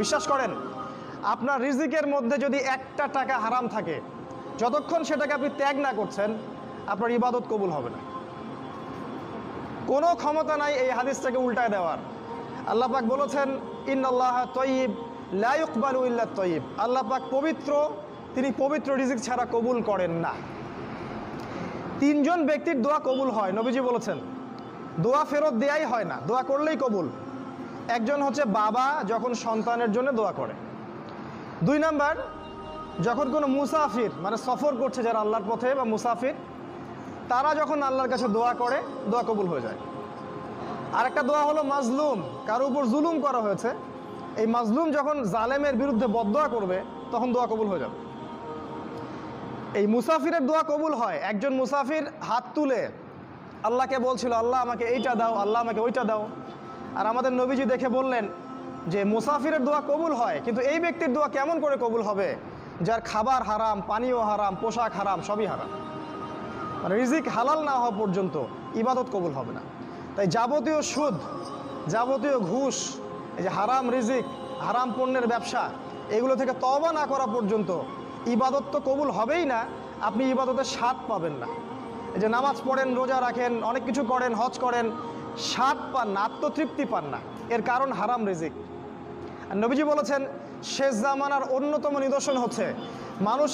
বিশ্বাস করেন, আপনার রিজিকের মধ্যে যদি একটা টাকা হারাম থাকে, যতক্ষণ সেটাকে আপনি ত্যাগ না করছেন, আপনার ইবাদত কবুল হবে না। কোনো ক্ষমতা নাই এই হাদিসটাকে উল্টায় দেওয়ার। আল্লাহ পাক বলেছেন, ইন্নাল্লাহা তাইয়্যিব লা ইকবালু ইল্লা তাইয়্যিব। আল্লাহ পাক পবিত্র, তিনি পবিত্র রিজিক ছাড়া কবুল করেন না। তিনজন ব্যক্তির দোয়া কবুল হয়, নবীজি বলেছেন। দোয়া ফেরত দেয়াই হয় না, দোয়া করলেই কবুল। একজন হচ্ছে বাবা যখন সন্তানের জন্য দোয়া করে। 2 নাম্বার, যখন কোনো মুসাফির মানে সফর করছে যারা আল্লাহর পথে বা মুসাফির, তারা যখন আল্লাহর কাছে দোয়া করে, দোয়া কবুল হয়ে যায়। আরেকটা দোয়া হলো মাজলুম, কারো উপর জুলুম করা হয়েছে, এই মাজলুম যখন জালেমের বিরুদ্ধে বদদোয়া করবে, তখন দোয়া কবুল হয়ে যাবে। এই মুসাফিরের দোয়া কবুল হয়। একজন মুসাফির হাত তুলে আল্লাহকে বলছিল, আল্লাহ আমাকে এইটা দাও, আল্লাহ আমাকে ওইটা দাও। আর আমাদের নবীজি দেখে বললেন যে মুসাফিরের দোয়া কবুল হয়, কিন্তু এই ব্যক্তির দোয়া কেমন করে কবুল হবে যার খাবার হারাম, পানীয় হারাম, পোশাক হারাম, সবই হারাম। মানে রিজিক হালাল না হওয়া পর্যন্ত ইবাদত কবুল হবে না। তাই যাবতীয় সুদ, যাবতীয় ঘুষ, এই যে হারাম রিজিক, হারাম পণ্যের ব্যবসা, এগুলো থেকে তওবা না করা পর্যন্ত ইবাদত তো কবুল হবেই না, আপনি ইবাদতের স্বাদ পাবেন না। এই যে নামাজ পড়েন, রোজা রাখেন, অনেক কিছু করেন, হজ করেন, স্বাদ পান না, আত্মতৃপ্তি পান না। এর কারণ হারাম রিজিক। আর নবীজি বলেছেন, শেষ জামানার অন্যতম নিদর্শন হচ্ছে মানুষ